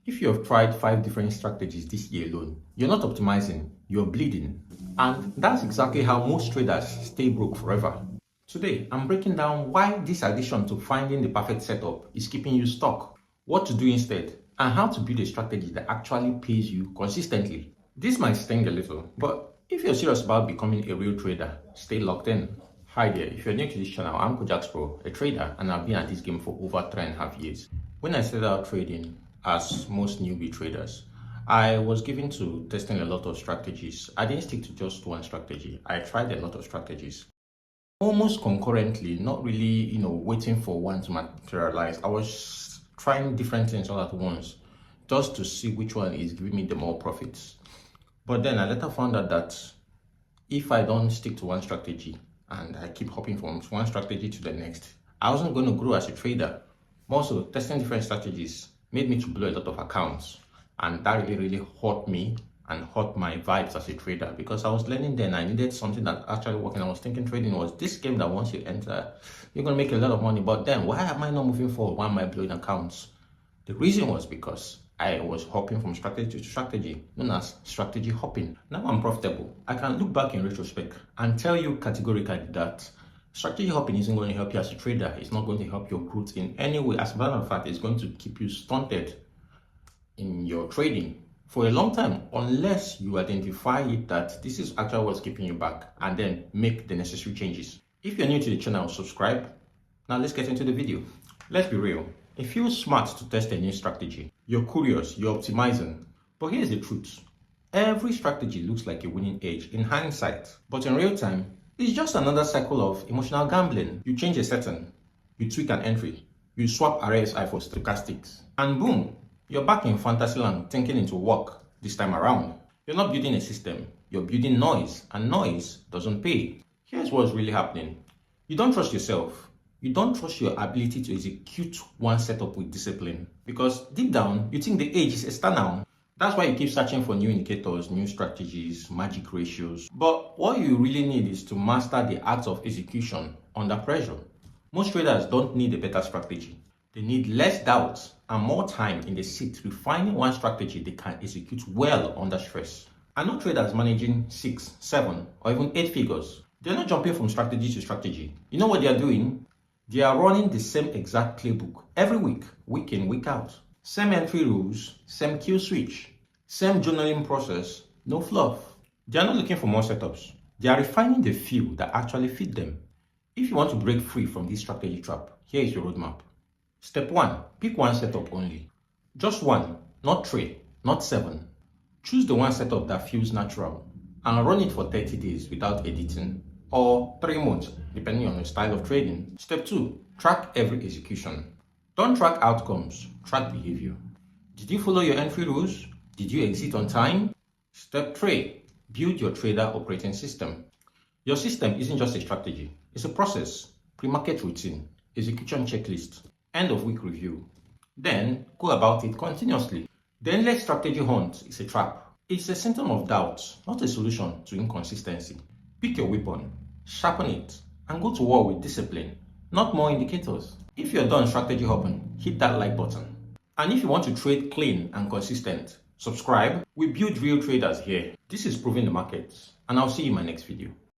If you have tried 5 different strategies this year alone, you're not optimizing, you're bleeding. And that's exactly how most traders stay broke forever. Today, I'm breaking down why this addition to finding the perfect setup is keeping you stuck, what to do instead, and how to build a strategy that actually pays you consistently. This might sting a little, but if you're serious about becoming a real trader, stay locked in. Hi there, if you're new to this channel, I'm Kojax Pro, a trader, and I've been at this game for over 3.5 years. When I started out trading, as most newbie traders, I was given to testing a lot of strategies. I didn't stick to just one strategy. I tried a lot of strategies. Almost concurrently, not really, waiting for one to materialize. I was trying different things all at once just to see which one is giving me the more profits. But then I later found out that if I don't stick to one strategy and I keep hopping from one strategy to the next, I wasn't going to grow as a trader. Also, testing different strategies made me to blow a lot of accounts, and that really hurt me and hurt my vibes as a trader, because I was learning then I needed something that actually working. I was thinking trading was this game that once you enter, you're going to make a lot of money, but then why am I not moving forward? Why am I blowing accounts? The reason was because I was hopping from strategy to strategy, known as strategy hopping. Now I'm profitable. I can look back in retrospect and tell you categorically that strategy hopping isn't going to help you as a trader. It's not going to help your growth in any way. As a matter of fact, it's going to keep you stunted in your trading for a long time, unless you identify it that this is actually what's keeping you back and then make the necessary changes. If you're new to the channel, subscribe. Now let's get into the video. Let's be real. It feels smart to test a new strategy. You're curious, you're optimizing. But here's the truth. Every strategy looks like a winning edge in hindsight, but in real time, it's just another cycle of emotional gambling. You change a setting, you tweak an entry, you swap RSI for stochastics, and boom, you're back in fantasy land thinking into work this time around. You're not building a system, you're building noise, and noise doesn't pay. Here's what's really happening. You don't trust yourself. You don't trust your ability to execute one setup with discipline, because deep down, you think the edge is external. That's why you keep searching for new indicators, new strategies, magic ratios. But what you really need is to master the art of execution under pressure. Most traders don't need a better strategy. They need less doubts and more time in the seat refining one strategy they can execute well under stress. I know traders managing 6, 7, or even 8 figures. They're not jumping from strategy to strategy. You know what they are doing? They are running the same exact playbook every week in, week out. Same entry rules, same kill switch, same journaling process, no fluff. They are not looking for more setups. They are refining the few that actually fit them. If you want to break free from this strategy trap, here is your roadmap. Step 1, pick one setup only. Just one, not 3, not 7. Choose the one setup that feels natural and run it for 30 days without editing, or 3 months, depending on your style of trading. Step 2, track every execution. Don't track outcomes, track behavior. Did you follow your entry rules? Did you exit on time? Step 3, build your trader operating system. Your system isn't just a strategy, it's a process, pre-market routine, execution checklist, end of week review. Then go about it continuously. The endless strategy hunt is a trap. It's a symptom of doubt, not a solution to inconsistency. Pick your weapon, sharpen it, and go to war with discipline, not more indicators. If you're done strategy hopping, hit that like button. And if you want to trade clean and consistent, subscribe. We build real traders here. This is Proving the Markets, and I'll see you in my next video.